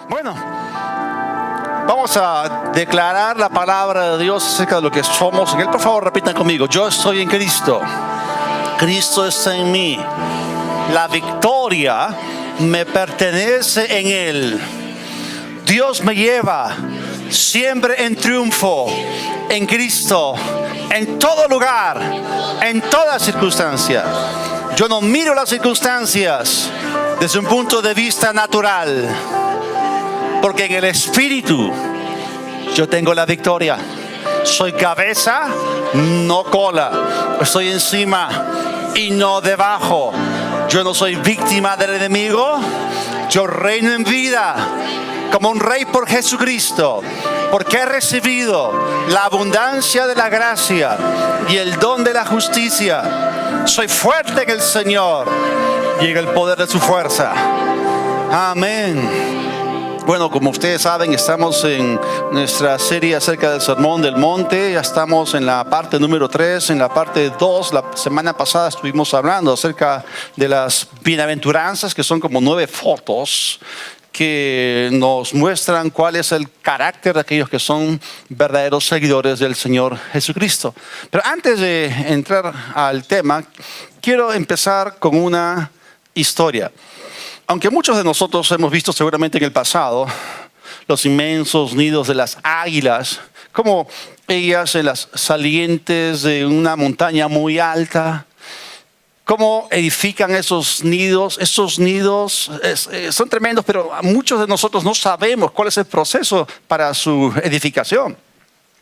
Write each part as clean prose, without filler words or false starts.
Bueno, vamos a declarar la palabra de Dios acerca de lo que somos en Él. Por favor, repitan conmigo: yo estoy en Cristo, Cristo está en mí, la victoria me pertenece en Él. Dios me lleva siempre en triunfo en Cristo, en todo lugar, en toda circunstancia. Yo no miro las circunstancias desde un punto de vista natural, porque en el Espíritu yo tengo la victoria. Soy cabeza, no cola. Estoy encima y no debajo. Yo no soy víctima del enemigo. Yo reino en vida como un rey por Jesucristo, porque he recibido la abundancia de la gracia y el don de la justicia. Soy fuerte en el Señor y en el poder de su fuerza. Amén. Bueno, como ustedes saben, estamos en nuestra serie acerca del Sermón del Monte. Ya estamos en la parte número 3, en la parte 2. La semana pasada estuvimos hablando acerca de las bienaventuranzas, que son como 9 fotos que nos muestran cuál es el carácter de aquellos que son verdaderos seguidores del Señor Jesucristo. Pero antes de entrar al tema, quiero empezar con una historia. Aunque muchos de nosotros hemos visto seguramente en el pasado los inmensos nidos de las águilas, como ellas en las salientes de una montaña muy alta, cómo edifican esos nidos. Esos nidos son tremendos, pero muchos de nosotros no sabemos cuál es el proceso para su edificación.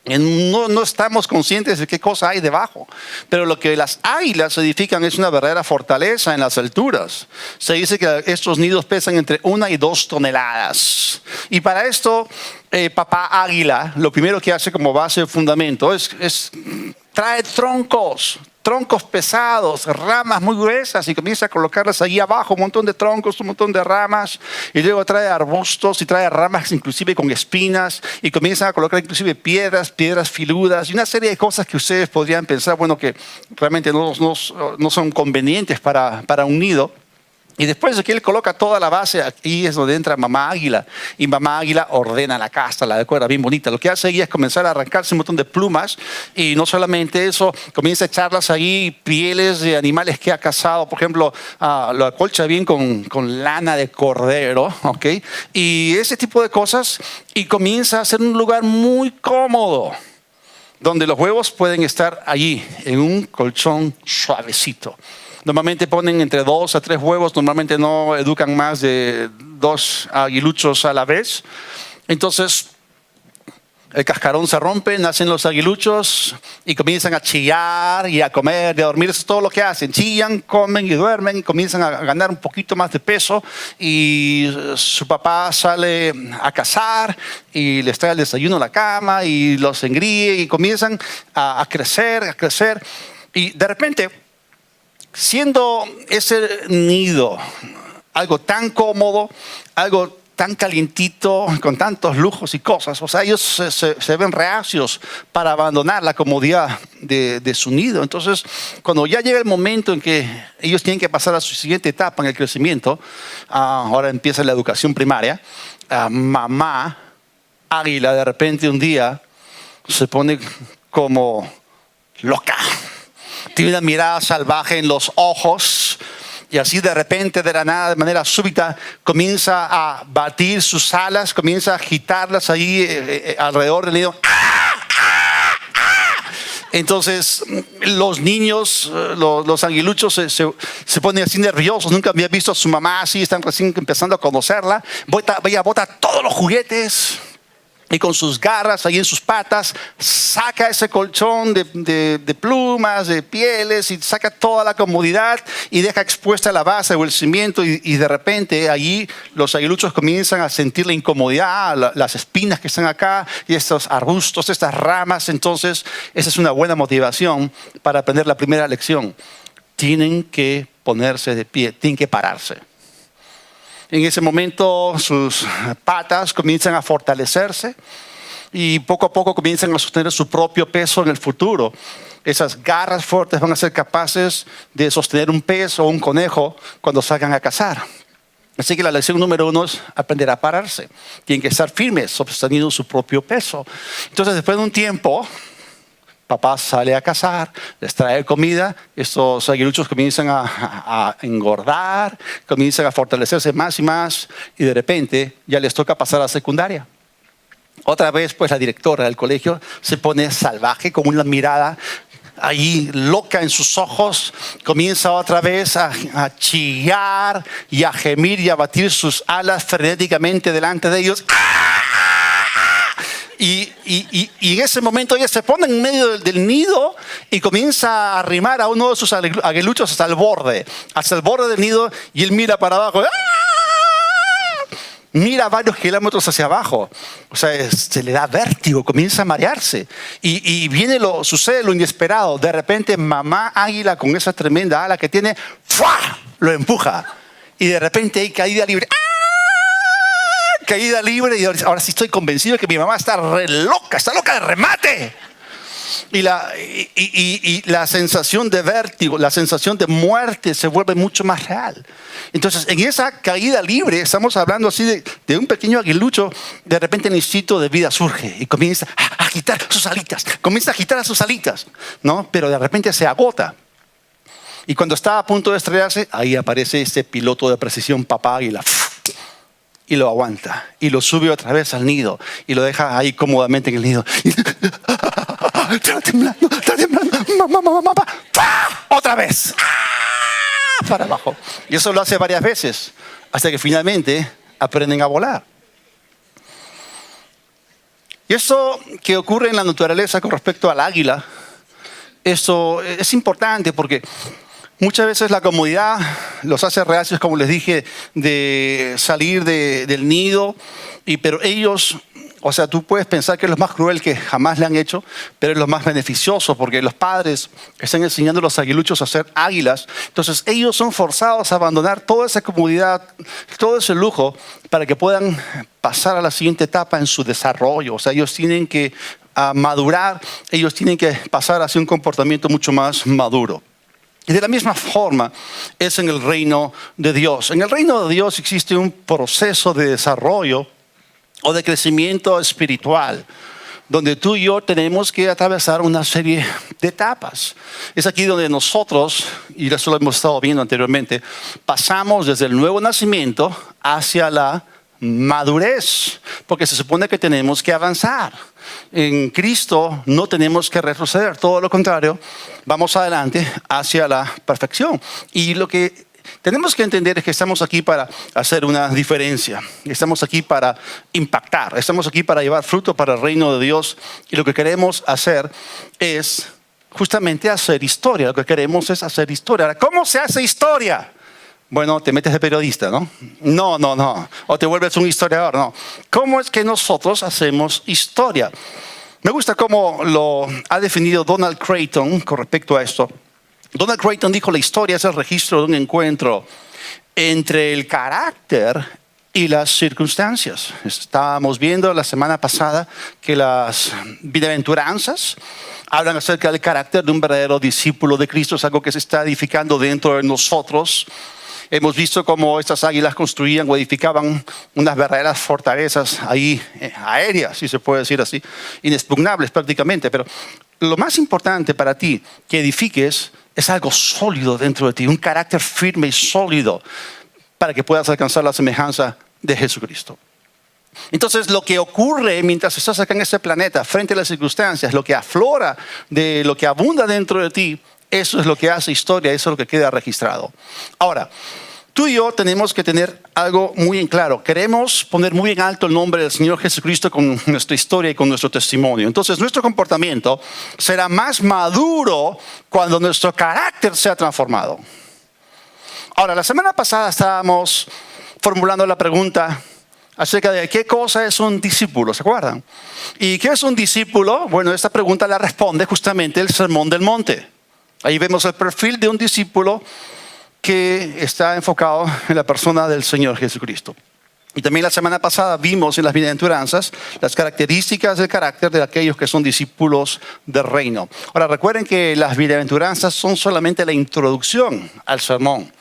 No estamos conscientes de qué cosa hay debajo. Pero lo que las águilas edifican es una verdadera fortaleza en las alturas. Se dice que estos nidos pesan entre 1 y 2 toneladas. Y para esto, papá águila, lo primero que hace como base de fundamento es trae troncos pesados, ramas muy gruesas, y comienza a colocarlas ahí abajo, un montón de troncos, un montón de ramas, y luego trae arbustos y trae ramas inclusive con espinas, y comienza a colocar inclusive piedras filudas y una serie de cosas que ustedes podrían pensar, bueno, que realmente no son convenientes para un nido. Y después de que él coloca toda la base, aquí es donde entra mamá águila. Y mamá águila ordena la casa, la decora bien bonita. Lo que hace ella es comenzar a arrancarse un montón de plumas. Y no solamente eso, comienza a echarlas ahí, pieles de animales que ha cazado. Por ejemplo, lo acolcha bien con lana de cordero. ¿Okay? Y ese tipo de cosas. Y comienza a hacer un lugar muy cómodo, donde los huevos pueden estar allí, en un colchón suavecito. Normalmente ponen entre 2 a 3 huevos, normalmente no educan más de 2 aguiluchos a la vez. Entonces, el cascarón se rompe, nacen los aguiluchos y comienzan a chillar y a comer y a dormir. Eso es todo lo que hacen. Chillan, comen y duermen, y comienzan a ganar un poquito más de peso. Y su papá sale a cazar y les trae el desayuno a la cama y los engríe y comienzan a crecer. Y de repente, siendo ese nido algo tan cómodo, algo tan calientito, con tantos lujos y cosas, o sea, ellos se ven reacios para abandonar la comodidad de su nido. Entonces, cuando ya llega el momento en que ellos tienen que pasar a su siguiente etapa en el crecimiento, ahora empieza la educación primaria, mamá águila de repente un día se pone como loca. Tiene una mirada salvaje en los ojos y así de repente, de la nada, de manera súbita, comienza a batir sus alas, comienza a agitarlas ahí alrededor del nido. Entonces los niños, los aguiluchos se ponen así nerviosos. Nunca había visto a su mamá así, están recién empezando a conocerla. Ella bota todos los juguetes. Y con sus garras, ahí en sus patas, saca ese colchón de plumas, de pieles, y saca toda la comodidad y deja expuesta la base o el cimiento. Y de repente allí los aguiluchos comienzan a sentir la incomodidad, las espinas que están acá y estos arbustos, estas ramas. Entonces esa es una buena motivación para aprender la primera lección. Tienen que ponerse de pie, tienen que pararse. En ese momento sus patas comienzan a fortalecerse y poco a poco comienzan a sostener su propio peso en el futuro. Esas garras fuertes van a ser capaces de sostener un pez o un conejo cuando salgan a cazar. Así que la lección número 1 es aprender a pararse. Tienen que estar firmes, sosteniendo su propio peso. Entonces, después de un tiempo, papá sale a cazar, les trae comida, estos aguiluchos comienzan a engordar, comienzan a fortalecerse más y más, y de repente ya les toca pasar a la secundaria. Otra vez, pues la directora del colegio se pone salvaje, con una mirada ahí loca en sus ojos, comienza otra vez a chillar y a gemir y a batir sus alas frenéticamente delante de ellos. Y en ese momento ella se pone en medio del nido y comienza a arrimar a uno de sus aguiluchos hasta el borde del nido, y él mira para abajo. Mira varios kilómetros hacia abajo. O sea, se le da vértigo, comienza a marearse. Y sucede lo inesperado. De repente, mamá águila, con esa tremenda ala que tiene, ¡fua!, lo empuja. Y de repente hay caída libre. ¡Ah! Caída libre. Y ahora sí estoy convencido de que mi mamá está está loca de remate. Y la sensación de vértigo, la sensación de muerte se vuelve mucho más real. Entonces, en esa caída libre, estamos hablando así de un pequeño aguilucho, de repente el instinto de vida surge y comienza a agitar sus alitas, ¿no? Pero de repente se agota. Y cuando está a punto de estrellarse, ahí aparece este piloto de precisión, papá águila, y lo aguanta, y lo sube otra vez al nido, y lo deja ahí cómodamente en el nido. Está temblando, mamá, otra vez, para abajo. Y eso lo hace varias veces, hasta que finalmente aprenden a volar. Y eso que ocurre en la naturaleza con respecto al águila, eso es importante porque muchas veces la comodidad los hace reacios, como les dije, de salir del nido. Pero ellos, o sea, tú puedes pensar que es lo más cruel que jamás le han hecho, pero es lo más beneficioso, porque los padres están enseñando a los aguiluchos a ser águilas. Entonces ellos son forzados a abandonar toda esa comodidad, todo ese lujo, para que puedan pasar a la siguiente etapa en su desarrollo. O sea, ellos tienen que madurar, ellos tienen que pasar hacia un comportamiento mucho más maduro. Y de la misma forma es en el reino de Dios. En el reino de Dios existe un proceso de desarrollo o de crecimiento espiritual, donde tú y yo tenemos que atravesar una serie de etapas. Es aquí donde nosotros, y eso lo hemos estado viendo anteriormente, pasamos desde el nuevo nacimiento hacia la madurez, porque se supone que tenemos que avanzar. En Cristo no tenemos que retroceder, todo lo contrario, vamos adelante hacia la perfección. Y lo que tenemos que entender es que estamos aquí para hacer una diferencia, estamos aquí para impactar, estamos aquí para llevar fruto para el reino de Dios, y lo que queremos hacer es justamente hacer historia. Lo que queremos es hacer historia. Ahora, ¿cómo se hace historia? Bueno, te metes de periodista, ¿no? No. O te vuelves un historiador, no. ¿Cómo es que nosotros hacemos historia? Me gusta cómo lo ha definido Donald Creighton con respecto a esto. Donald Creighton dijo: la historia es el registro de un encuentro entre el carácter y las circunstancias. Estábamos viendo la semana pasada que las bienaventuranzas hablan acerca del carácter de un verdadero discípulo de Cristo. Es algo que se está edificando dentro de nosotros. Hemos visto cómo estas águilas construían o edificaban unas verdaderas fortalezas ahí aéreas, si se puede decir así, inexpugnables prácticamente. Pero lo más importante para ti que edifiques es algo sólido dentro de ti, un carácter firme y sólido, para que puedas alcanzar la semejanza de Jesucristo. Entonces, lo que ocurre mientras estás acá en este planeta, frente a las circunstancias, lo que aflora de lo que abunda dentro de ti, eso es lo que hace historia, eso es lo que queda registrado. Ahora, tú y yo tenemos que tener algo muy en claro. Queremos poner muy en alto el nombre del Señor Jesucristo con nuestra historia y con nuestro testimonio. Entonces, nuestro comportamiento será más maduro cuando nuestro carácter sea transformado. Ahora, la semana pasada estábamos formulando la pregunta acerca de qué cosa es un discípulo, ¿se acuerdan? ¿Y qué es un discípulo? Bueno, esta pregunta la responde justamente el Sermón del Monte. Ahí vemos el perfil de un discípulo que está enfocado en la persona del Señor Jesucristo. Y también la semana pasada vimos en las bienaventuranzas las características del carácter de aquellos que son discípulos del reino. Ahora, recuerden que las bienaventuranzas son solamente la introducción al sermón.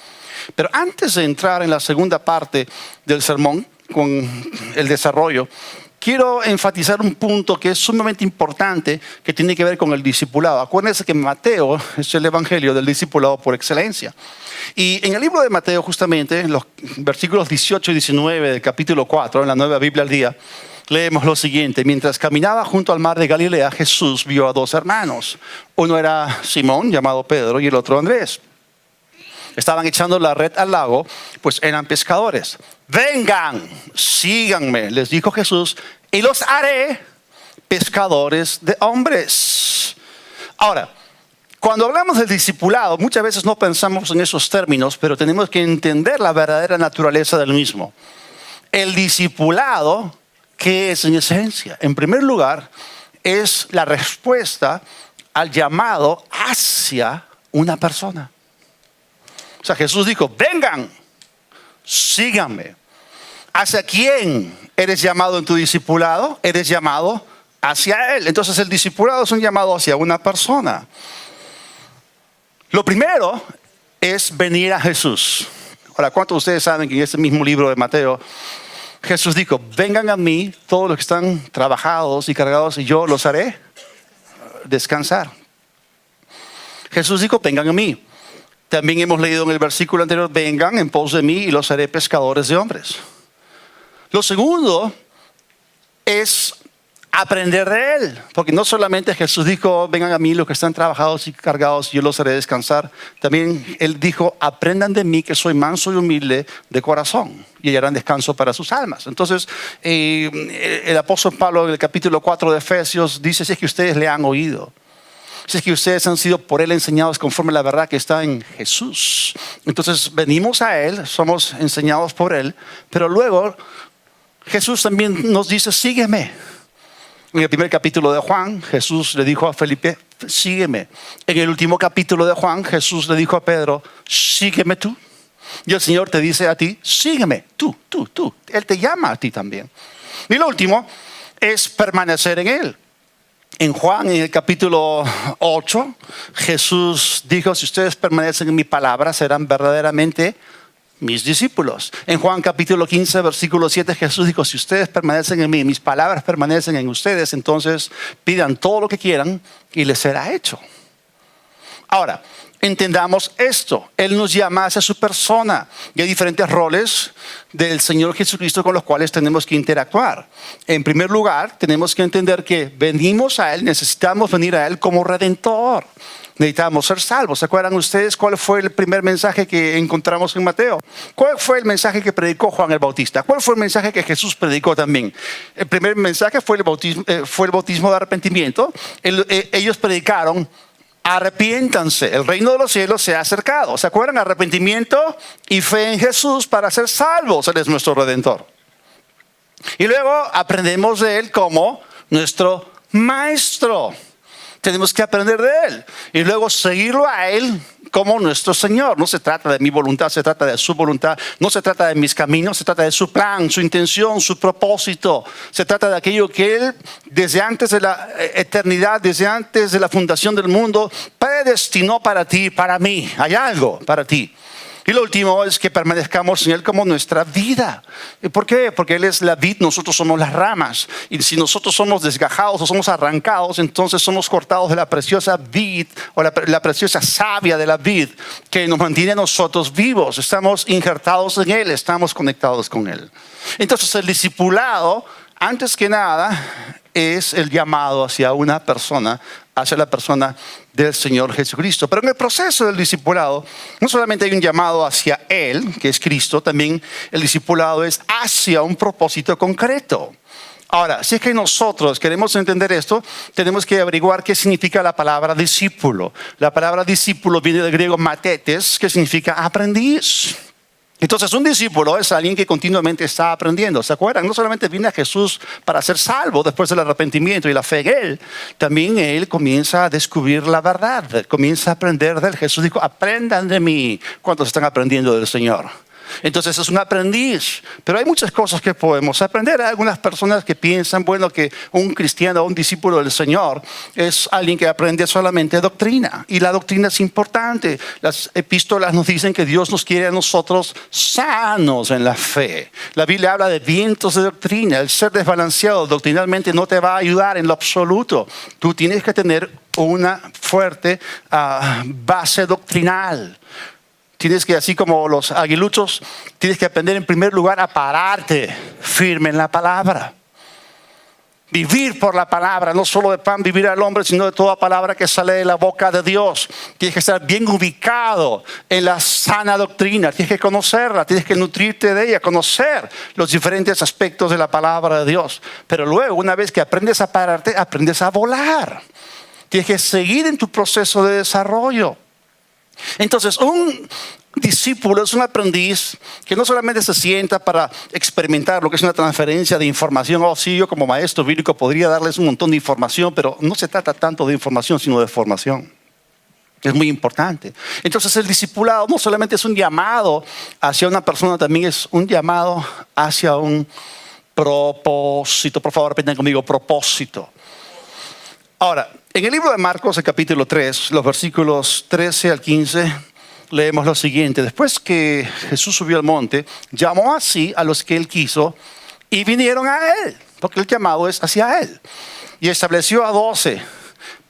Pero antes de entrar en la segunda parte del sermón, con el desarrollo, quiero enfatizar un punto que es sumamente importante, que tiene que ver con el discipulado. Acuérdense que Mateo es el evangelio del discipulado por excelencia. Y en el libro de Mateo, justamente, en los versículos 18 y 19 del capítulo 4, en la Nueva Biblia al Día, leemos lo siguiente: mientras caminaba junto al mar de Galilea, Jesús vio a dos hermanos. Uno era Simón, llamado Pedro, y el otro Andrés. Estaban echando la red al lago, pues eran pescadores. Vengan, síganme, les dijo Jesús, y los haré pescadores de hombres. Ahora, cuando hablamos del discipulado, muchas veces no pensamos en esos términos, pero tenemos que entender la verdadera naturaleza del mismo. El discipulado, ¿qué es en esencia? En primer lugar, es la respuesta al llamado hacia una persona. O sea, Jesús dijo, vengan, síganme. ¿Hacia quién eres llamado en tu discipulado? Eres llamado hacia Él. Entonces el discipulado es un llamado hacia una persona. Lo primero es venir a Jesús. Ahora, ¿cuántos de ustedes saben que en este mismo libro de Mateo, Jesús dijo, vengan a mí todos los que están trabajados y cargados y yo los haré descansar? Jesús dijo, vengan a mí. También hemos leído en el versículo anterior, vengan en pos de mí y los haré pescadores de hombres. Lo segundo es aprender de Él, porque no solamente Jesús dijo, vengan a mí los que están trabajados y cargados y yo los haré descansar. También Él dijo, aprendan de mí que soy manso y humilde de corazón y hallarán descanso para sus almas. Entonces, el apóstol Pablo en el capítulo 4 de Efesios dice, si es que ustedes le han oído, si es que ustedes han sido por Él enseñados conforme a la verdad que está en Jesús. Entonces venimos a Él, somos enseñados por Él, pero luego Jesús también nos dice, sígueme. En el primer capítulo de Juan, Jesús le dijo a Felipe, sígueme. En el último capítulo de Juan, Jesús le dijo a Pedro, sígueme tú. Y el Señor te dice a ti, sígueme, tú. Él te llama a ti también. Y lo último es permanecer en Él. En Juan, en el capítulo 8, Jesús dijo, si ustedes permanecen en mi palabra, serán verdaderamente mis discípulos. En Juan capítulo 15, versículo 7, Jesús dijo, si ustedes permanecen en mí, mis palabras permanecen en ustedes, entonces pidan todo lo que quieran y les será hecho. Ahora, entendamos esto. Él nos llama hacia su persona y hay diferentes roles del Señor Jesucristo con los cuales tenemos que interactuar. En primer lugar, tenemos que entender que venimos a Él, necesitamos venir a Él como Redentor. Necesitamos ser salvos. ¿Se acuerdan ustedes cuál fue el primer mensaje que encontramos en Mateo? ¿Cuál fue el mensaje que predicó Juan el Bautista? ¿Cuál fue el mensaje que Jesús predicó también? El primer mensaje fue el bautismo de arrepentimiento. Ellos predicaron, arrepiéntanse, el reino de los cielos se ha acercado. ¿Se acuerdan? Arrepentimiento y fe en Jesús para ser salvos. Él es nuestro Redentor. Y luego aprendemos de Él como nuestro Maestro. Tenemos que aprender de Él y luego seguirlo a Él como nuestro Señor. No se trata de mi voluntad, se trata de su voluntad. No se trata de mis caminos, se trata de su plan, su intención, su propósito. Se trata de aquello que Él, desde antes de la eternidad, desde antes de la fundación del mundo, predestinó para ti, para mí. Hay algo para ti. Y lo último es que permanezcamos en Él como nuestra vida. ¿Y por qué? Porque Él es la vid, nosotros somos las ramas. Y si nosotros somos desgajados o somos arrancados, entonces somos cortados de la preciosa vid o la preciosa savia de la vid que nos mantiene a nosotros vivos. Estamos injertados en Él, estamos conectados con Él. Entonces el discipulado, antes que nada, es el llamado hacia una persona, hacia la persona del Señor Jesucristo. Pero en el proceso del discipulado, no solamente hay un llamado hacia Él, que es Cristo, también el discipulado es hacia un propósito concreto. Ahora, si es que nosotros queremos entender esto, tenemos que averiguar qué significa la palabra discípulo. La palabra discípulo viene del griego matetes, que significa aprendiz. Entonces un discípulo es alguien que continuamente está aprendiendo. ¿Se acuerdan? No solamente viene a Jesús para ser salvo después del arrepentimiento y la fe en Él. También Él comienza a descubrir la verdad. Comienza a aprender de Él. Jesús dijo, aprendan de mí. ¿Cuántos están aprendiendo del Señor? Entonces es un aprendiz. Pero hay muchas cosas que podemos aprender. Hay algunas personas que piensan, bueno, que un cristiano o un discípulo del Señor es alguien que aprende solamente doctrina. Y la doctrina es importante. Las epístolas nos dicen que Dios nos quiere a nosotros sanos en la fe. La Biblia habla de vientos de doctrina. El ser desbalanceado doctrinalmente no te va a ayudar en lo absoluto. Tú tienes que tener una fuerte base doctrinal. Tienes que, así como los aguiluchos, tienes que aprender en primer lugar a pararte firme en la palabra. Vivir por la palabra, no solo de pan vivir al hombre, sino de toda palabra que sale de la boca de Dios. Tienes que estar bien ubicado en la sana doctrina, tienes que conocerla, tienes que nutrirte de ella, conocer los diferentes aspectos de la palabra de Dios. Pero luego, una vez que aprendes a pararte, aprendes a volar. Tienes que seguir en tu proceso de desarrollo. Entonces, un discípulo es un aprendiz que no solamente se sienta para experimentar lo que es una transferencia de información. Oh, sí, yo como maestro bíblico podría darles un montón de información, pero no se trata tanto de información, sino de formación. Es muy importante. Entonces, el discipulado no solamente es un llamado hacia una persona, también es un llamado hacia un propósito. Por favor, repitan conmigo, propósito. Ahora, en el libro de Marcos, el capítulo 3, los versículos 13 al 15, leemos lo siguiente. Después que Jesús subió al monte, llamó así a los que él quiso y vinieron a él, porque el llamado es hacia él. Y estableció a 12.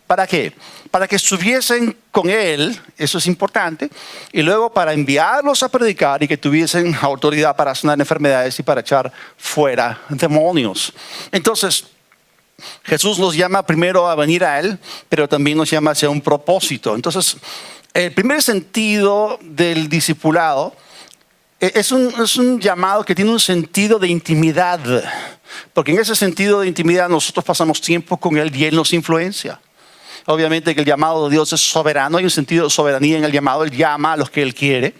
¿Para qué? Para que estuviesen con él, eso es importante, y luego para enviarlos a predicar y que tuviesen autoridad para sanar enfermedades y para echar fuera demonios. Entonces, Jesús nos llama primero a venir a él, pero también nos llama hacia un propósito. Entonces, el primer sentido del discipulado es un llamado que tiene un sentido de intimidad, porque en ese sentido de intimidad nosotros pasamos tiempo con él y él nos influencia. Obviamente que el llamado de Dios es soberano, hay un sentido de soberanía en el llamado, él llama a los que él quiere.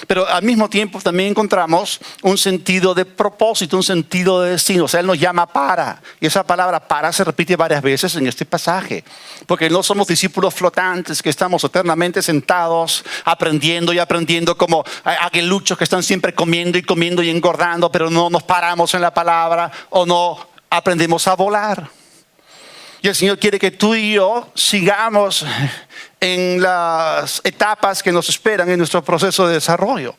Pero al mismo tiempo también encontramos un sentido de propósito, un sentido de destino. O sea, él nos llama para. Y esa palabra para se repite varias veces en este pasaje. Porque no somos discípulos flotantes que estamos eternamente sentados aprendiendo y aprendiendo como aguiluchos que están siempre comiendo y engordando, pero no nos paramos en la palabra o no aprendemos a volar. Y el Señor quiere que tú y yo sigamos en las etapas que nos esperan en nuestro proceso de desarrollo.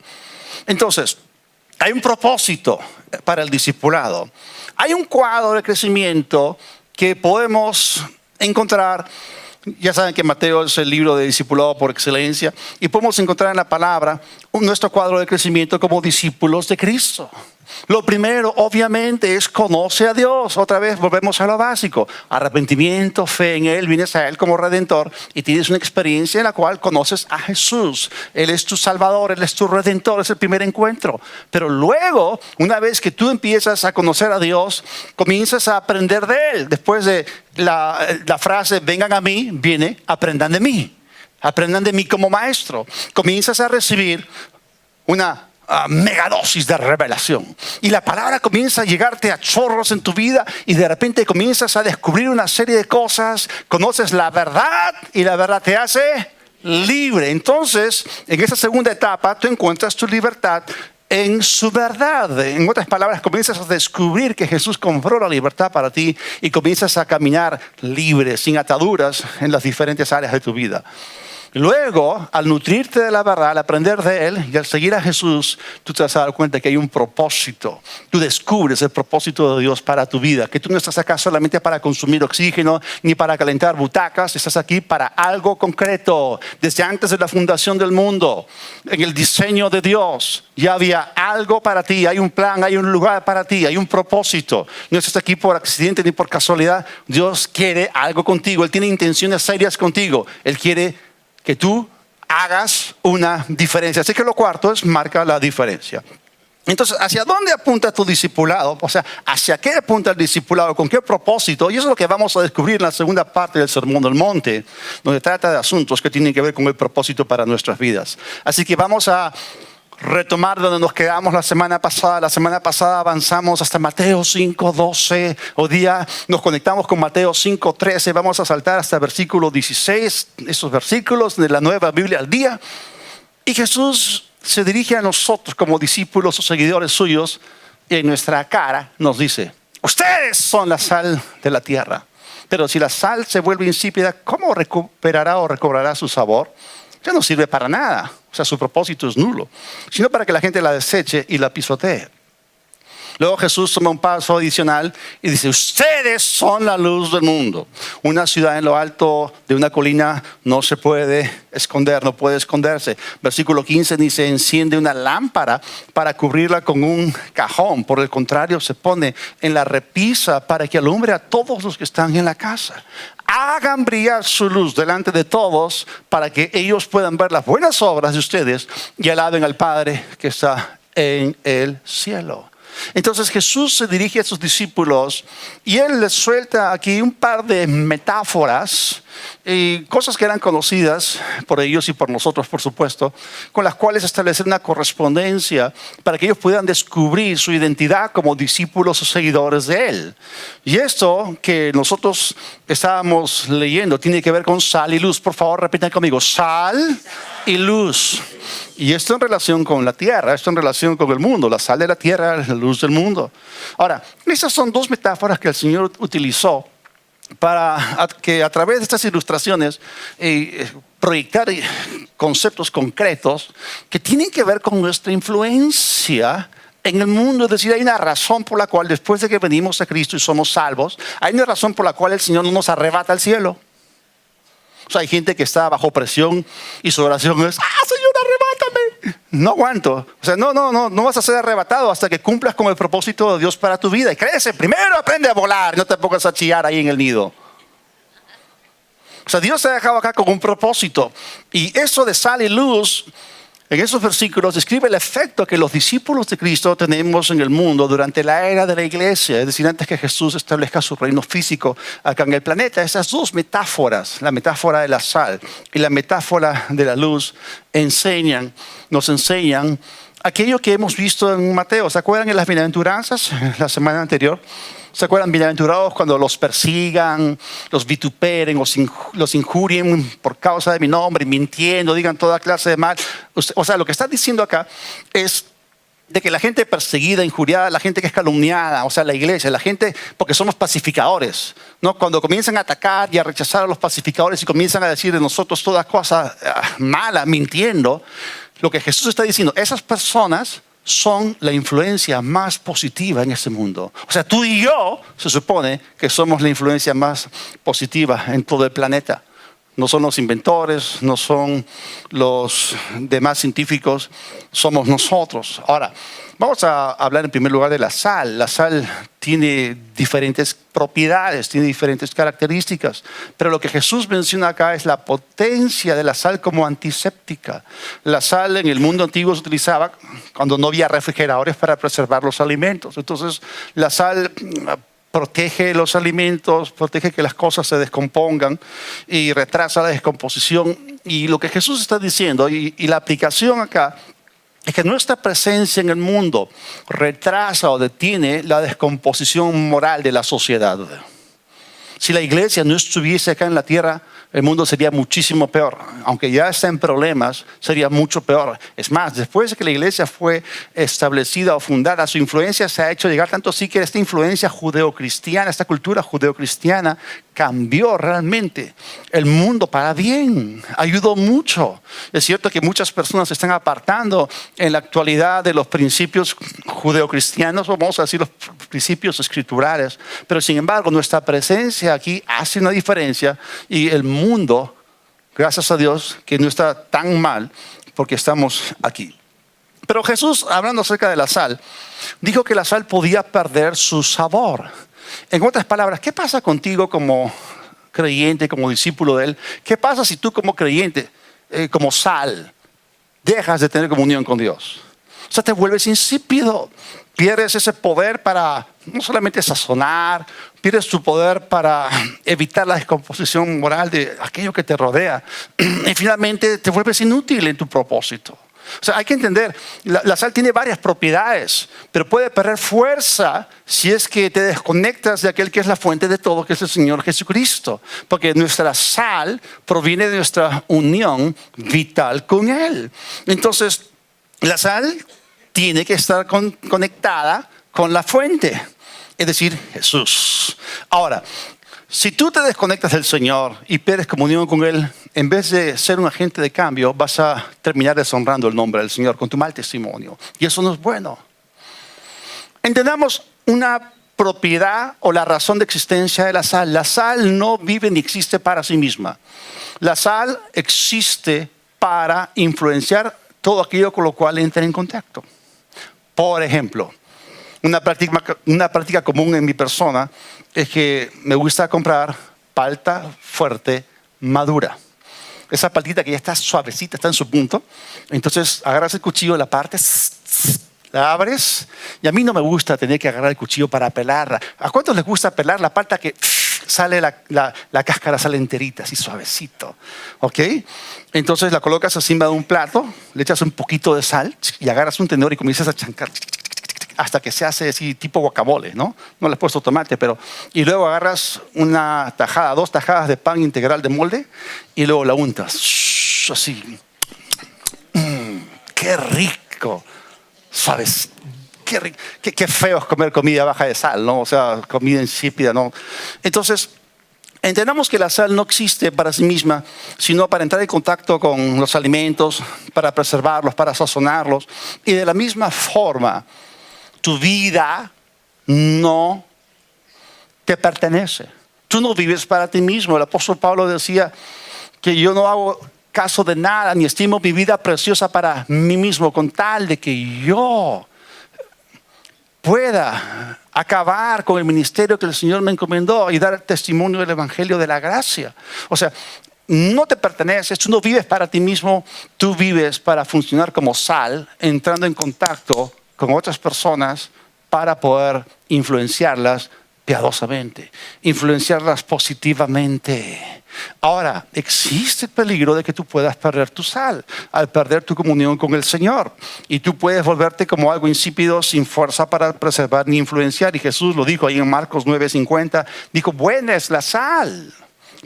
Entonces, hay un propósito para el discipulado. Hay un cuadro de crecimiento que podemos encontrar. Ya saben que Mateo es el libro de discipulado por excelencia. Y podemos encontrar en la palabra nuestro cuadro de crecimiento como discípulos de Cristo. Lo primero, obviamente, es conoce a Dios. Otra vez volvemos a lo básico. Arrepentimiento, fe en Él, vienes a Él como Redentor y tienes una experiencia en la cual conoces a Jesús. Él es tu Salvador, Él es tu Redentor, es el primer encuentro. Pero luego, una vez que tú empiezas a conocer a Dios, comienzas a aprender de Él. Después de la frase, vengan a mí, viene, aprendan de mí. Aprendan de mí como maestro. Comienzas a recibir una megadosis de revelación y la palabra comienza a llegarte a chorros en tu vida y de repente comienzas a descubrir una serie de cosas, conoces la verdad y la verdad te hace libre. Entonces, en esa segunda etapa tú encuentras tu libertad en su verdad. En otras palabras, comienzas a descubrir que Jesús compró la libertad para ti y comienzas a caminar libre, sin ataduras en las diferentes áreas de tu vida. Luego, al nutrirte de la verdad, al aprender de Él y al seguir a Jesús, tú te vas a dar cuenta que hay un propósito. Tú descubres el propósito de Dios para tu vida. Que tú no estás acá solamente para consumir oxígeno ni para calentar butacas. Estás aquí para algo concreto. Desde antes de la fundación del mundo, en el diseño de Dios, ya había algo para ti. Hay un plan, hay un lugar para ti, hay un propósito. No estás aquí por accidente ni por casualidad. Dios quiere algo contigo. Él tiene intenciones serias contigo. Él quiere que tú hagas una diferencia. Así que lo cuarto es marca la diferencia. Entonces, ¿hacia dónde apunta tu discipulado? O sea, ¿hacia qué apunta el discipulado? ¿Con qué propósito? Y eso es lo que vamos a descubrir en la segunda parte del Sermón del Monte, donde trata de asuntos que tienen que ver con el propósito para nuestras vidas. Así que vamos a retomar donde nos quedamos la semana pasada. La semana pasada avanzamos hasta Mateo 5:12. Hoy día nos conectamos con Mateo 5:13. Vamos a saltar hasta el versículo 16. Esos versículos de la Nueva Biblia al día. Y Jesús se dirige a nosotros como discípulos o seguidores suyos y en nuestra cara nos dice: ustedes son la sal de la tierra. Pero si la sal se vuelve insípida, ¿cómo recuperará o recobrará su sabor? Ya no sirve para nada. O sea, su propósito es nulo, sino para que la gente la deseche y la pisotee. Luego Jesús toma un paso adicional y dice: ustedes son la luz del mundo. Una ciudad en lo alto de una colina no se puede esconder, no puede esconderse. Versículo 15 dice: enciende una lámpara para cubrirla con un cajón. Por el contrario, se pone en la repisa para que alumbre a todos los que están en la casa. Hagan brillar su luz delante de todos para que ellos puedan ver las buenas obras de ustedes y alaben al Padre que está en el cielo. Entonces Jesús se dirige a sus discípulos y Él les suelta aquí un par de metáforas y cosas que eran conocidas por ellos y por nosotros, por supuesto, con las cuales establecer una correspondencia para que ellos puedan descubrir su identidad como discípulos o seguidores de Él. Y esto que nosotros estábamos leyendo tiene que ver con sal y luz. Por favor, repitan conmigo: sal y luz. Y esto en relación con la tierra, esto en relación con el mundo, la sal de la tierra, la luz del mundo. Ahora, esas son dos metáforas que el Señor utilizó para que a través de estas ilustraciones proyectar conceptos concretos que tienen que ver con nuestra influencia en el mundo. Es decir, hay una razón por la cual después de que venimos a Cristo y somos salvos, hay una razón por la cual el Señor no nos arrebata al cielo. O sea, hay gente que está bajo presión y su oración es: Señor, arrebátame. No aguanto. O sea, no vas a ser arrebatado hasta que cumplas con el propósito de Dios para tu vida. Y crece, primero aprende a volar, no te pongas a chillar ahí en el nido. O sea, Dios te ha dejado acá con un propósito. Y eso de sal y luz, en esos versículos describe el efecto que los discípulos de Cristo tenemos en el mundo durante la era de la iglesia, es decir, antes que Jesús establezca su reino físico acá en el planeta. Esas dos metáforas, la metáfora de la sal y la metáfora de la luz, nos enseñan aquello que hemos visto en Mateo. ¿Se acuerdan en las bienaventuranzas la semana anterior? ¿Se acuerdan? Bienaventurados cuando los persigan, los vituperen, los injurien por causa de mi nombre, mintiendo, digan toda clase de mal. O sea, lo que está diciendo acá es de que la gente perseguida, injuriada, la gente que es calumniada, o sea, la iglesia, la gente, porque somos pacificadores, ¿no? Cuando comienzan a atacar y a rechazar a los pacificadores y comienzan a decir de nosotros toda cosa mala, mintiendo, lo que Jesús está diciendo: esas personas son la influencia más positiva en este mundo. O sea, tú y yo se supone que somos la influencia más positiva en todo el planeta. No son los inventores, no son los demás científicos, somos nosotros. Ahora, vamos a hablar en primer lugar de la sal. La sal tiene diferentes propiedades, tiene diferentes características, pero lo que Jesús menciona acá es la potencia de la sal como antiséptica. La sal en el mundo antiguo se utilizaba cuando no había refrigeradores para preservar los alimentos. Entonces, la sal protege los alimentos, protege que las cosas se descompongan y retrasa la descomposición. Y lo que Jesús está diciendo, y la aplicación acá, es que nuestra presencia en el mundo retrasa o detiene la descomposición moral de la sociedad. Si la iglesia no estuviese acá en la tierra, el mundo sería muchísimo peor. Aunque ya está en problemas, sería mucho peor. Es más, después de que la iglesia fue establecida o fundada, su influencia se ha hecho llegar tanto así que esta influencia judeocristiana, esta cultura judeocristiana, cambió realmente el mundo para bien. Ayudó mucho. Es cierto que muchas personas se están apartando en la actualidad de los principios judeocristianos, vamos a decir los principios escriturales, pero sin embargo nuestra presencia aquí hace una diferencia y el mundo, gracias a Dios, que no está tan mal porque estamos aquí. Pero Jesús, hablando acerca de la sal, dijo que la sal podía perder su sabor. En otras palabras, ¿qué pasa contigo como creyente, como discípulo de Él? ¿Qué pasa si tú como creyente, como sal, dejas de tener comunión con Dios? O sea, te vuelves insípido, pierdes ese poder para no solamente sazonar, pierdes tu poder para evitar la descomposición moral de aquello que te rodea y finalmente te vuelves inútil en tu propósito. O sea, hay que entender, la sal tiene varias propiedades, pero puede perder fuerza si es que te desconectas de aquel que es la fuente de todo, que es el Señor Jesucristo. Porque nuestra sal proviene de nuestra unión vital con Él. Entonces, La sal tiene que estar conectada con la fuente, es decir, Jesús. Ahora, si tú te desconectas del Señor y pierdes comunión con Él, en vez de ser un agente de cambio, vas a terminar deshonrando el nombre del Señor con tu mal testimonio. Y eso no es bueno. Entendamos una propiedad o la razón de existencia de la sal. La sal no vive ni existe para sí misma. La sal existe para influenciar todo aquello con lo cual entra en contacto. Por ejemplo, una práctica común en mi persona es que me gusta comprar palta fuerte madura. Esa paltita que ya está suavecita, está en su punto. Entonces agarras el cuchillo, la partes, la abres. Y a mí no me gusta tener que agarrar el cuchillo para pelarla. ¿A cuántos les gusta pelar la palta que sale la cáscara sale enterita, así suavecito? ¿Ok? Entonces la colocas encima de un plato, le echas un poquito de sal y agarras un tenedor y comienzas a chancar hasta que se hace así tipo guacamole, ¿no? No le he puesto tomate, pero... Y luego agarras una tajada, 2 tajadas de pan integral de molde y luego la untas. Así. ¡Qué rico! ¿Sabes? Qué feo es comer comida baja de sal, ¿no? O sea, comida insípida, ¿no? Entonces, entendamos que la sal no existe para sí misma, sino para entrar en contacto con los alimentos, para preservarlos, para sazonarlos. Y de la misma forma, tu vida no te pertenece. Tú no vives para ti mismo. El apóstol Pablo decía que yo no hago caso de nada, ni estimo mi vida preciosa para mí mismo, con tal de que yo pueda acabar con el ministerio que el Señor me encomendó y dar testimonio del evangelio de la gracia. O sea, no te perteneces, tú no vives para ti mismo, tú vives para funcionar como sal, entrando en contacto con otras personas para poder influenciarlas piadosamente, influenciarlas positivamente. Ahora, existe el peligro de que tú puedas perder tu sal al perder tu comunión con el Señor. Y tú puedes volverte como algo insípido, sin fuerza para preservar ni influenciar. Y Jesús lo dijo ahí en Marcos 9:50. Dijo, buena es la sal,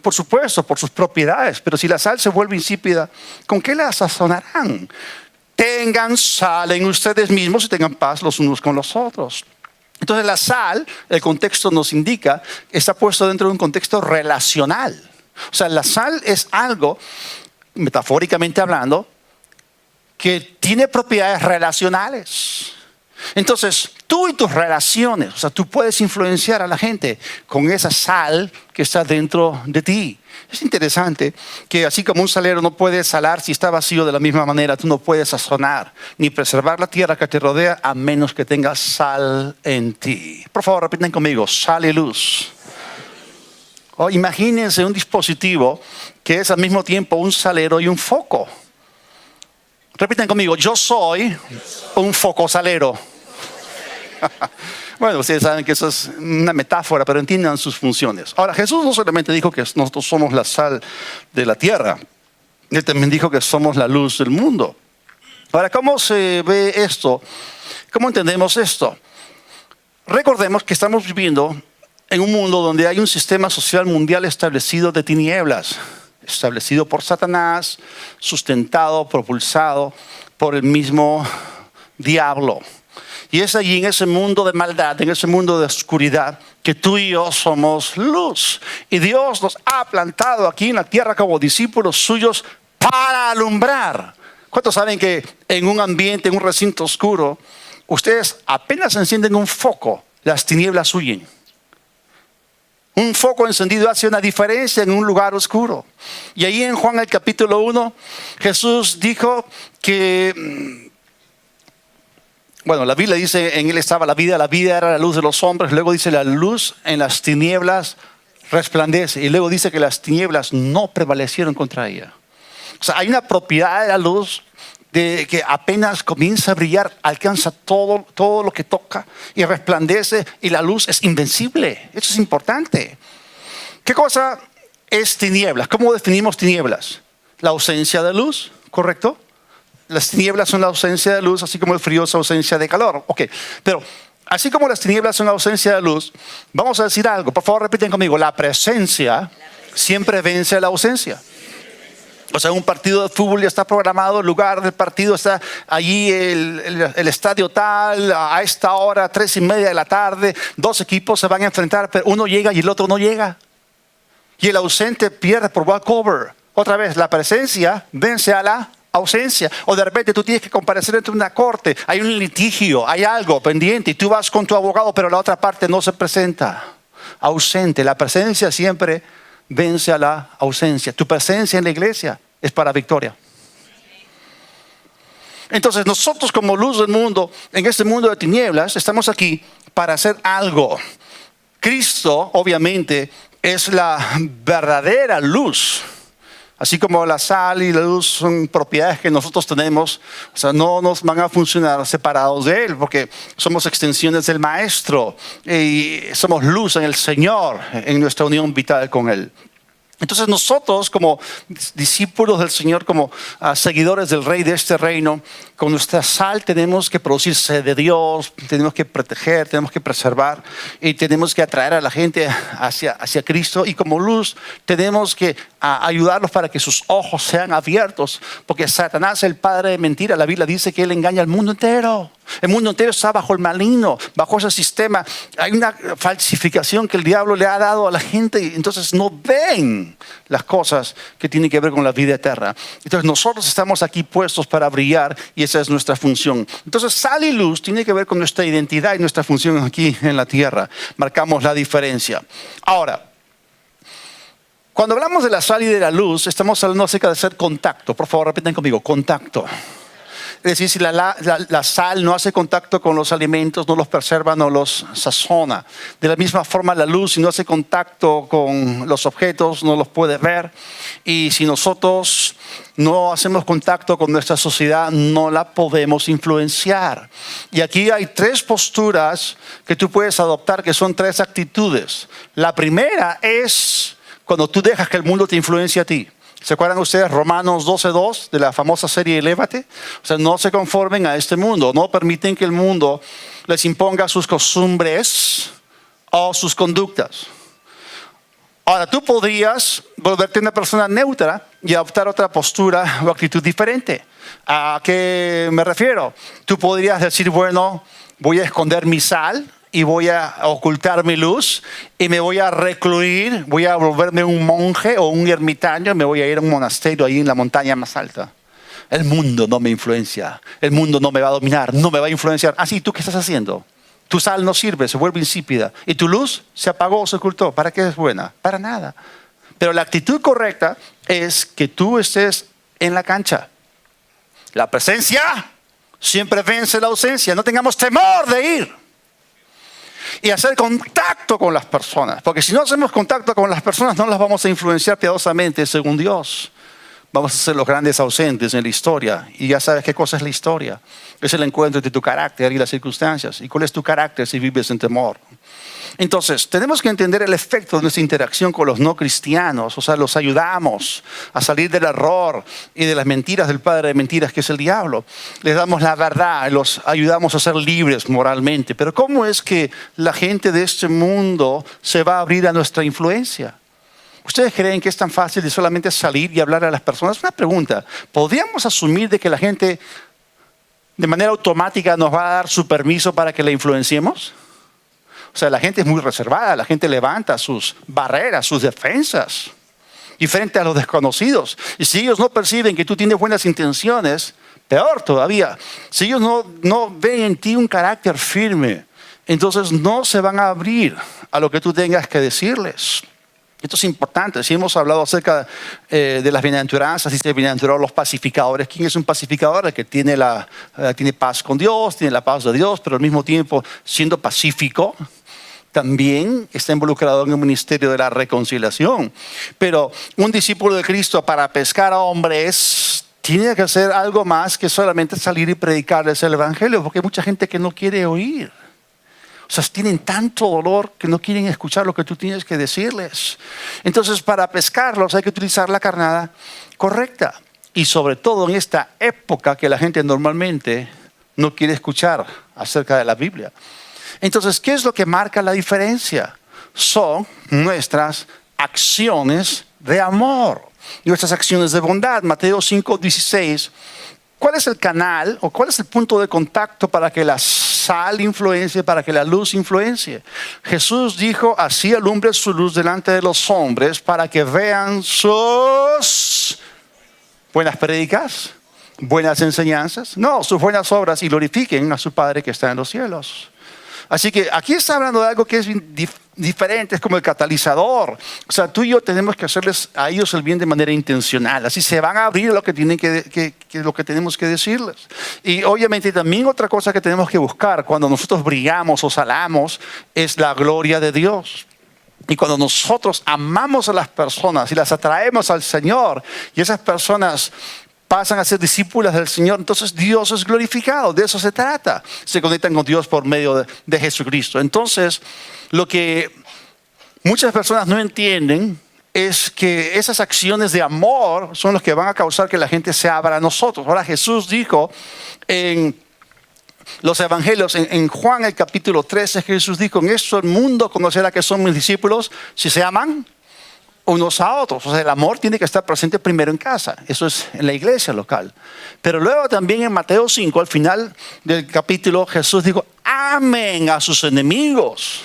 por supuesto, por sus propiedades. Pero si la sal se vuelve insípida, ¿con qué la sazonarán? Tengan sal en ustedes mismos y tengan paz los unos con los otros. Entonces la sal, el contexto nos indica, está puesto dentro de un contexto relacional. O sea, la sal es algo, metafóricamente hablando, que tiene propiedades relacionales. Entonces, tú y tus relaciones, o sea, tú puedes influenciar a la gente con esa sal que está dentro de ti. Es interesante que así como un salero no puede salar si está vacío, de la misma manera tú no puedes sazonar ni preservar la tierra que te rodea a menos que tengas sal en ti. Por favor, repiten conmigo, sal y luz. O imagínense un dispositivo que es al mismo tiempo un salero y un foco. Repiten conmigo, yo soy un foco salero. Bueno, ustedes saben que eso es una metáfora, pero entiendan sus funciones. Ahora, Jesús no solamente dijo que nosotros somos la sal de la tierra, Él también dijo que somos la luz del mundo. Ahora, ¿cómo se ve esto? ¿Cómo entendemos esto? Recordemos que estamos viviendo en un mundo donde hay un sistema social mundial establecido de tinieblas, establecido por Satanás, sustentado, propulsado por el mismo diablo. Y es allí en ese mundo de maldad, en ese mundo de oscuridad, que tú y yo somos luz. Y Dios nos ha plantado aquí en la tierra como discípulos suyos para alumbrar. ¿Cuántos saben que en un ambiente, en un recinto oscuro, ustedes apenas encienden un foco, las tinieblas huyen? Un foco encendido hace una diferencia en un lugar oscuro. Y ahí en Juan el capítulo 1, Jesús dijo que... Bueno, la Biblia dice, en Él estaba la vida era la luz de los hombres. Luego dice, la luz en las tinieblas resplandece. Y luego dice que las tinieblas no prevalecieron contra ella. O sea, hay una propiedad de la luz de que apenas comienza a brillar, alcanza todo lo que toca y resplandece. Y la luz es invencible. Eso es importante. ¿Qué cosa es tinieblas? ¿Cómo definimos tinieblas? La ausencia de luz, ¿correcto? Las tinieblas son la ausencia de luz, así como el frío es ausencia de calor. Ok, pero así como las tinieblas son la ausencia de luz, vamos a decir algo. Por favor, repiten conmigo. La presencia siempre vence a la ausencia. O sea, un partido de fútbol ya está programado, el lugar del partido está allí, el estadio tal, a esta hora, 3:30 de la tarde, 2 equipos se van a enfrentar, pero uno llega y el otro no llega. Y el ausente pierde por walkover. Otra vez, la presencia vence a la ausencia. O de repente tú tienes que comparecer ante una corte, hay un litigio, hay algo pendiente y tú vas con tu abogado, pero la otra parte no se presenta. Ausente, la presencia siempre vence a la ausencia. Tu presencia en la iglesia es para victoria. Entonces nosotros como luz del mundo, en este mundo de tinieblas, estamos aquí para hacer algo. Cristo, obviamente, es la verdadera luz. Así como la sal y la luz son propiedades que nosotros tenemos, o sea, no nos van a funcionar separados de Él, porque somos extensiones del Maestro y somos luz en el Señor, en nuestra unión vital con Él. Entonces nosotros como discípulos del Señor, como seguidores del Rey de este reino, con nuestra sal tenemos que producir sed de Dios, tenemos que proteger, tenemos que preservar y tenemos que atraer a la gente hacia Cristo. Y como luz tenemos que ayudarlos para que sus ojos sean abiertos, porque Satanás, el padre de mentira, la Biblia dice que él engaña al mundo entero. El mundo entero está bajo el maligno, bajo ese sistema. Hay una falsificación que el diablo le ha dado a la gente y entonces no ven las cosas que tienen que ver con la vida eterna. Entonces nosotros estamos aquí puestos para brillar y esa es nuestra función. Entonces sal y luz tiene que ver con nuestra identidad y nuestra función aquí en la tierra. Marcamos la diferencia. Ahora, cuando hablamos de la sal y de la luz, estamos hablando acerca de hacer contacto. Por favor, repitan conmigo, contacto. Es decir, si la sal no hace contacto con los alimentos, no los preserva, no los sazona. De la misma forma la luz, si no hace contacto con los objetos, no los puede ver. Y si nosotros no hacemos contacto con nuestra sociedad, no la podemos influenciar. Y aquí hay 3 posturas que tú puedes adoptar, que son 3 actitudes. La primera es cuando tú dejas que el mundo te influencie a ti. ¿Se acuerdan ustedes Romanos 12:2 de la famosa serie Elévate? O sea, no se conformen a este mundo, no permiten que el mundo les imponga sus costumbres o sus conductas. Ahora, tú podrías volverte una persona neutra y adoptar otra postura o actitud diferente. ¿A qué me refiero? Tú podrías decir, bueno, voy a esconder mi sal y voy a ocultar mi luz y me voy a recluir, voy a volverme un monje o un ermitaño, me voy a ir a un monasterio ahí en la montaña más alta. El mundo no me influencia, el mundo no me va a dominar, no me va a influenciar. ¿Y tú qué estás haciendo? Tu sal no sirve, se vuelve insípida. Y tu luz se apagó, se ocultó. ¿Para qué es buena? Para nada. Pero la actitud correcta es que tú estés en la cancha. La presencia siempre vence la ausencia. No tengamos temor de ir. Y hacer contacto con las personas. Porque si no hacemos contacto con las personas, no las vamos a influenciar piadosamente según Dios. Vamos a ser los grandes ausentes en la historia. Y ya sabes qué cosa es la historia. Es el encuentro entre tu carácter y las circunstancias. ¿Y cuál es tu carácter si vives en temor? Entonces, tenemos que entender el efecto de nuestra interacción con los no cristianos. O sea, los ayudamos a salir del error y de las mentiras del padre de mentiras, que es el diablo. Les damos la verdad, los ayudamos a ser libres moralmente. Pero ¿cómo es que la gente de este mundo se va a abrir a nuestra influencia? ¿Ustedes creen que es tan fácil de solamente salir y hablar a las personas? Una pregunta. ¿Podríamos asumir de que la gente de manera automática nos va a dar su permiso para que la influenciemos? O sea, la gente es muy reservada, la gente levanta sus barreras, sus defensas, y frente a los desconocidos. Y si ellos no perciben que tú tienes buenas intenciones, peor todavía, si ellos no ven en ti un carácter firme, entonces no se van a abrir a lo que tú tengas que decirles. Esto es importante. Si hemos hablado acerca de las bienaventuranzas, dice bienaventurados los pacificadores. ¿Quién es un pacificador? El que tiene paz con Dios, tiene la paz de Dios, pero al mismo tiempo, siendo pacífico, también está involucrado en el ministerio de la reconciliación. Pero un discípulo de Cristo, para pescar a hombres, tiene que hacer algo más que solamente salir y predicarles el evangelio, porque hay mucha gente que no quiere oír. O sea, tienen tanto dolor que no quieren escuchar lo que tú tienes que decirles. Entonces, para pescarlos hay que utilizar la carnada correcta. Y sobre todo en esta época que la gente normalmente no quiere escuchar acerca de la Biblia. Entonces, ¿qué es lo que marca la diferencia? Son nuestras acciones de amor. nuestras acciones de bondad. Mateo 5:16. ¿Cuál es el canal o cuál es el punto de contacto para que la sal influencie, para que la luz influencie? Jesús dijo, así alumbre su luz delante de los hombres para que vean sus buenas prédicas, buenas enseñanzas, no, sus buenas obras, y glorifiquen a su Padre que está en los cielos. Así que aquí está hablando de algo que es diferente, es como el catalizador. O sea, tú y yo tenemos que hacerles a ellos el bien de manera intencional. Así se van a abrir lo que lo que tenemos que decirles. Y obviamente también otra cosa que tenemos que buscar cuando nosotros brillamos o salamos es la gloria de Dios. Y cuando nosotros amamos a las personas y las atraemos al Señor, y esas personas pasan a ser discípulas del Señor, entonces Dios es glorificado. De eso se trata. Se conectan con Dios por medio de Jesucristo. Entonces, lo que muchas personas no entienden es que esas acciones de amor son los que van a causar que la gente se abra a nosotros. Ahora, Jesús dijo en los evangelios, en Juan el capítulo 13, Jesús dijo, en esto el mundo conocerá que son mis discípulos si se aman unos a otros. O sea, el amor tiene que estar presente primero en casa. Eso es en la iglesia local. Pero luego también en Mateo 5, al final del capítulo, Jesús dijo, amen a sus enemigos.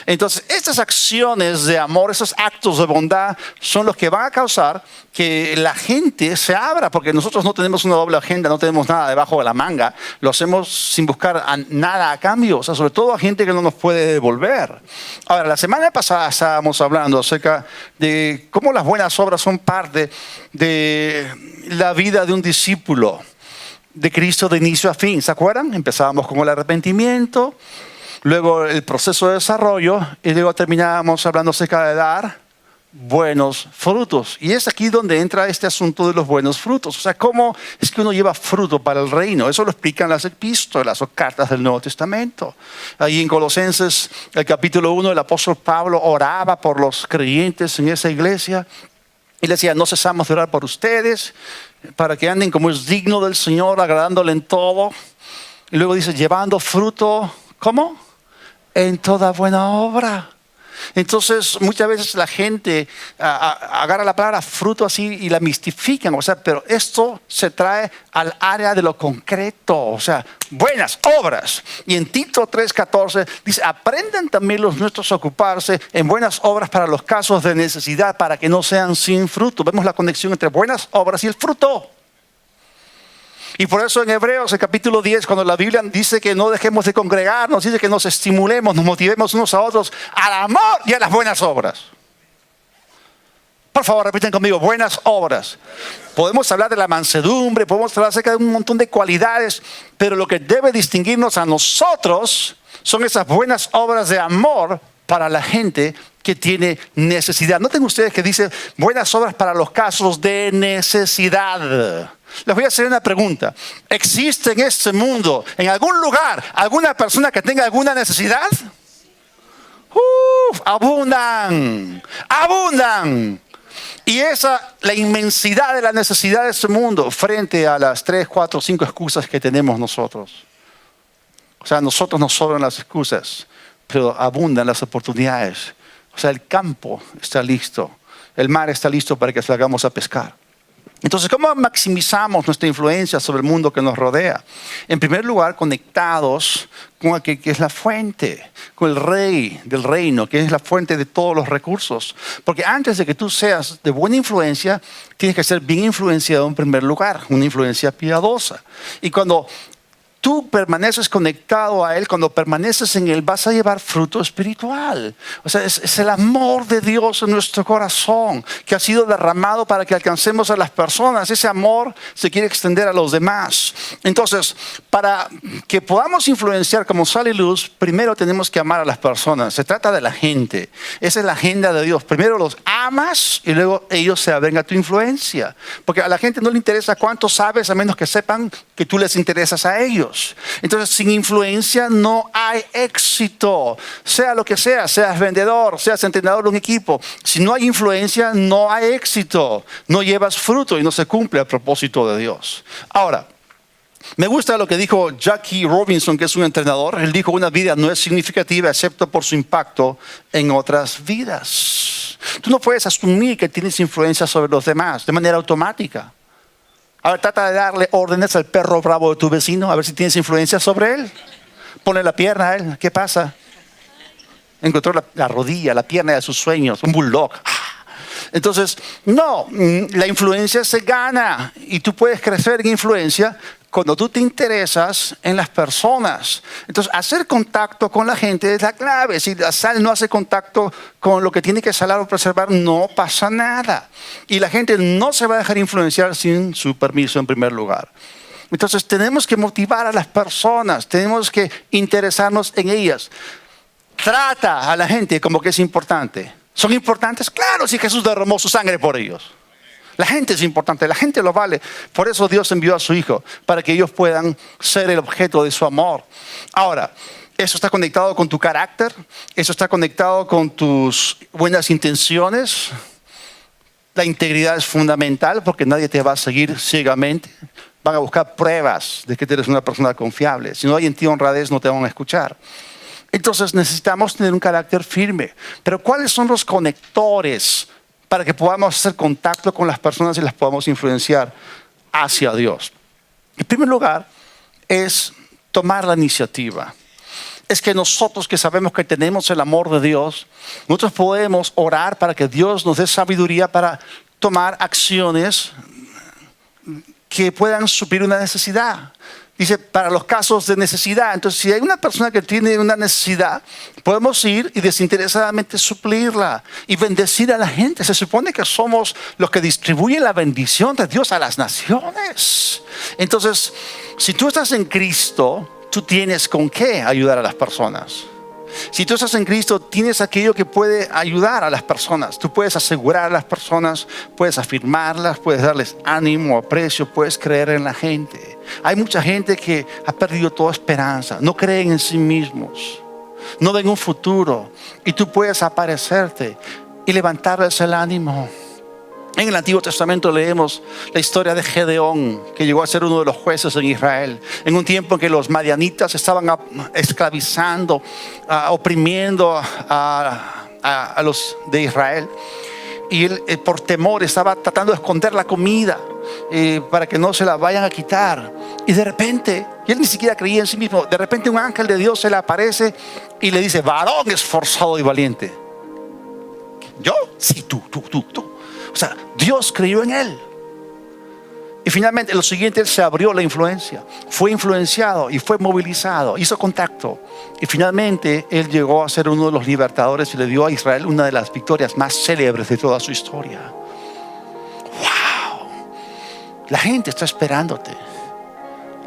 Entonces, estas acciones de amor, esos actos de bondad son los que van a causar que la gente se abra, porque nosotros no tenemos una doble agenda, no tenemos nada debajo de la manga, lo hacemos sin buscar nada a cambio, o sea, sobre todo a gente que no nos puede devolver. Ahora, la semana pasada estábamos hablando acerca de cómo las buenas obras son parte de la vida de un discípulo de Cristo de inicio a fin. ¿Se acuerdan? Empezábamos con el arrepentimiento, luego el proceso de desarrollo y luego terminábamos hablando acerca de dar buenos frutos. Y es aquí donde entra este asunto de los buenos frutos. O sea, ¿cómo es que uno lleva fruto para el reino? Eso lo explican las epístolas o cartas del Nuevo Testamento. Ahí en Colosenses, el capítulo 1, el apóstol Pablo oraba por los creyentes en esa iglesia. Y le decía, no cesamos de orar por ustedes, para que anden como es digno del Señor, agradándole en todo. Y luego dice, llevando fruto, ¿cómo? En toda buena obra. Entonces muchas veces la gente agarra la palabra fruto así y la mistifican, o sea, pero esto se trae al área de lo concreto, o sea, buenas obras. Y en Tito 3:14 dice, aprendan también los nuestros a ocuparse en buenas obras para los casos de necesidad, para que no sean sin fruto. Vemos la conexión entre buenas obras y el fruto. Y por eso en Hebreos, el capítulo 10, cuando la Biblia dice que no dejemos de congregarnos, dice que nos estimulemos, nos motivemos unos a otros al amor y a las buenas obras. Por favor, repiten conmigo, buenas obras. Podemos hablar de la mansedumbre, podemos hablar acerca de un montón de cualidades, pero lo que debe distinguirnos a nosotros son esas buenas obras de amor para la gente que tiene necesidad. Noten ustedes que dice buenas obras para los casos de necesidad. Les voy a hacer una pregunta. ¿Existe en este mundo, en algún lugar, alguna persona que tenga alguna necesidad? Abundan. Y la inmensidad de la necesidad de este mundo frente a las 3, 4, 5 excusas que tenemos nosotros. O sea, a nosotros nos sobran las excusas, pero abundan las oportunidades. O sea, el campo está listo, el mar está listo para que salgamos a pescar. Entonces, ¿cómo maximizamos nuestra influencia sobre el mundo que nos rodea? En primer lugar, conectados con aquel que es la fuente, con el rey del reino, que es la fuente de todos los recursos. Porque antes de que tú seas de buena influencia, tienes que ser bien influenciado en primer lugar, una influencia piadosa. Y cuando tú permaneces conectado a Él, cuando permaneces en Él, vas a llevar fruto espiritual. O sea, es el amor de Dios en nuestro corazón que ha sido derramado para que alcancemos a las personas. Ese amor se quiere extender a los demás. Entonces, para que podamos influenciar como sal y luz, primero tenemos que amar a las personas. Se trata de la gente. Esa es la agenda de Dios. Primero los amas y luego ellos se abren a tu influencia. Porque a la gente no le interesa cuánto sabes, a menos que sepan que tú les interesas a ellos. Entonces, sin influencia no hay éxito. Sea lo que sea, seas vendedor, seas entrenador de un equipo. Si no hay influencia, no hay éxito. No llevas fruto y no se cumple el propósito de Dios. Ahora, me gusta lo que dijo Jackie Robinson, que es un entrenador. Él dijo, una vida no es significativa excepto por su impacto en otras vidas. Tú no puedes asumir que tienes influencia sobre los demás de manera automática. A ver, trata de darle órdenes al perro bravo de tu vecino, a ver si tienes influencia sobre él. Ponle la pierna a él, ¿qué pasa? Encontró la rodilla, la pierna de sus sueños, un bulldog. Entonces, no, la influencia se gana y tú puedes crecer en influencia cuando tú te interesas en las personas. Entonces, hacer contacto con la gente es la clave. Si la sal no hace contacto con lo que tiene que salar o preservar, no pasa nada. Y la gente no se va a dejar influenciar sin su permiso en primer lugar. Entonces, tenemos que motivar a las personas, tenemos que interesarnos en ellas. Trata a la gente como que es importante. ¿Son importantes? Claro, si Jesús derramó su sangre por ellos. La gente es importante, la gente lo vale. Por eso Dios envió a su Hijo, para que ellos puedan ser el objeto de su amor. Ahora, eso está conectado con tu carácter, eso está conectado con tus buenas intenciones. La integridad es fundamental porque nadie te va a seguir ciegamente. Van a buscar pruebas de que tú eres una persona confiable. Si no hay en ti honradez, no te van a escuchar. Entonces necesitamos tener un carácter firme. Pero ¿cuáles son los conectores para que podamos hacer contacto con las personas y las podamos influenciar hacia Dios? En primer lugar, es tomar la iniciativa. Es que nosotros que sabemos que tenemos el amor de Dios, nosotros podemos orar para que Dios nos dé sabiduría para tomar acciones que puedan suplir una necesidad. Dice, para los casos de necesidad. Entonces, si hay una persona que tiene una necesidad, podemos ir y desinteresadamente suplirla y bendecir a la gente. Se supone que somos los que distribuyen la bendición de Dios a las naciones. Entonces, si tú estás en Cristo, tú tienes con qué ayudar a las personas. Si tú estás en Cristo, tienes aquello que puede ayudar a las personas. Tú puedes asegurar a las personas, puedes afirmarlas, puedes darles ánimo, aprecio, puedes creer en la gente. Hay mucha gente que ha perdido toda esperanza, no creen en sí mismos, no ven un futuro. Y tú puedes aparecerte y levantarles el ánimo. En el Antiguo Testamento leemos la historia de Gedeón, que llegó a ser uno de los jueces en Israel, en un tiempo en que los madianitas estaban esclavizando, oprimiendo a los de Israel. Y él, por temor, estaba tratando de esconder la comida para que no se la vayan a quitar. Y de repente, y él ni siquiera creía en sí mismo, de repente un ángel de Dios se le aparece y le dice: varón esforzado y valiente. ¿Yo? Sí, tú. O sea, Dios creyó en él. Y finalmente, lo siguiente, él se abrió la influencia. Fue influenciado y fue movilizado. Hizo contacto. Y finalmente, él llegó a ser uno de los libertadores y le dio a Israel una de las victorias más célebres de toda su historia. ¡Wow! La gente está esperándote.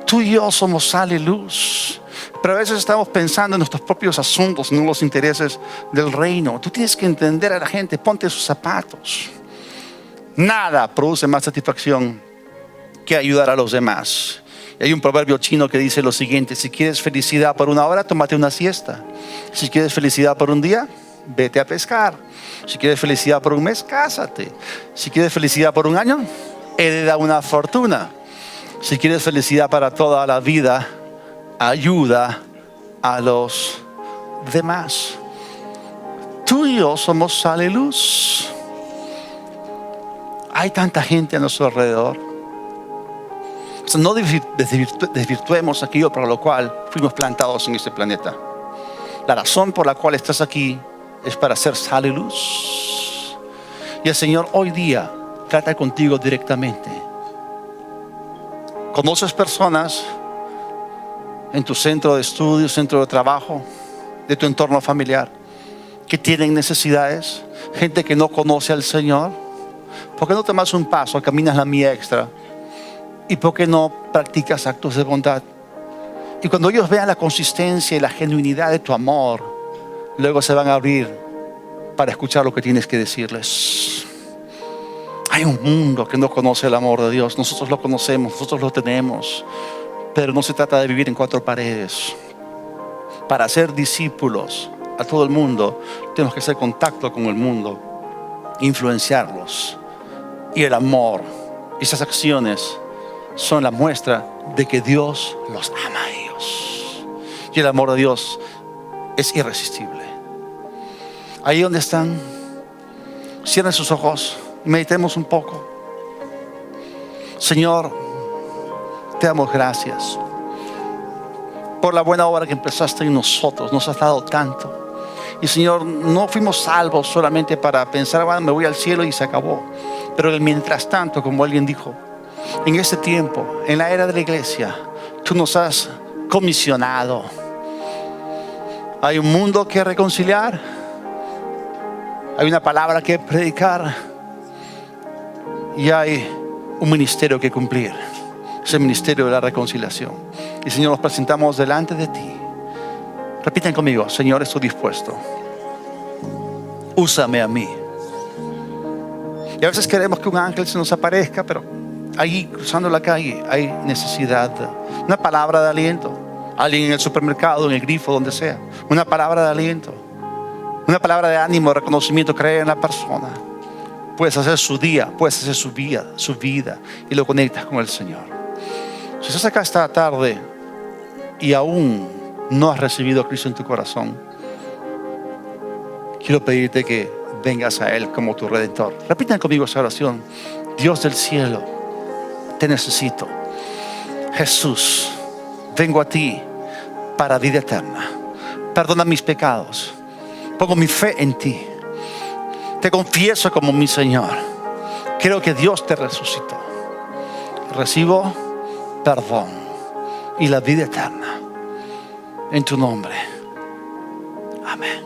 Tú y yo somos sal y luz. Pero a veces estamos pensando en nuestros propios asuntos, no en los intereses del reino. Tú tienes que entender a la gente. Ponte sus zapatos. Nada produce más satisfacción que ayudar a los demás. Y hay un proverbio chino que dice lo siguiente: si quieres felicidad por una hora, tómate una siesta. Si quieres felicidad por un día, vete a pescar. Si quieres felicidad por un mes, cásate. Si quieres felicidad por un año, hereda una fortuna. Si quieres felicidad para toda la vida, ayuda a los demás. Tú y yo somos sal y luz. Hay tanta gente a nuestro alrededor. O sea, no desvirtuemos aquello para lo cual fuimos plantados en este planeta. La razón por la cual estás aquí es para ser sal y luz. Y el Señor hoy día trata contigo directamente. ¿Conoces personas en tu centro de estudio, centro de trabajo, de tu entorno familiar, que tienen necesidades? Gente que no conoce al Señor. ¿Por qué no tomas un paso, caminas la milla extra? ¿Y por qué no practicas actos de bondad? Y cuando ellos vean la consistencia y la genuinidad de tu amor, luego se van a abrir para escuchar lo que tienes que decirles. Hay un mundo que no conoce el amor de Dios. Nosotros lo conocemos, nosotros lo tenemos. Pero no se trata de vivir en cuatro paredes. Para ser discípulos a todo el mundo, tenemos que hacer contacto con el mundo, influenciarlos. Y el amor, esas acciones son la muestra de que Dios los ama a ellos. Y el amor de Dios es irresistible. Ahí donde están, Cierren sus ojos, meditemos un poco. Señor, te damos gracias por la buena obra que empezaste en nosotros. Nos has dado tanto. Y Señor, no fuimos salvos solamente para pensar, bueno, me voy al cielo y se acabó. Pero mientras tanto, como alguien dijo, en este tiempo, en la era de la iglesia, tú nos has comisionado. Hay un mundo que reconciliar, hay una palabra que predicar y hay un ministerio que cumplir. Es el ministerio de la reconciliación. Y Señor, nos presentamos delante de ti. Repiten conmigo: Señor, estoy dispuesto. Úsame a mí. Y a veces queremos que un ángel se nos aparezca, pero ahí cruzando la calle hay necesidad. Una palabra de aliento. Alguien en el supermercado, en el grifo, donde sea. Una palabra de aliento. Una palabra de ánimo, de reconocimiento. Creer en la persona. Puedes hacer su día, puedes hacer su vida y lo conectas con el Señor. Si estás acá esta tarde y aún no has recibido a Cristo en tu corazón, quiero pedirte que vengas a Él como tu Redentor. Repitan conmigo esa oración: Dios del cielo, te necesito. Jesús, vengo a ti para vida eterna. Perdona mis pecados. Pongo mi fe en ti. Te confieso como mi Señor. Creo que Dios te resucitó. Recibo perdón y la vida eterna en tu nombre. Amén.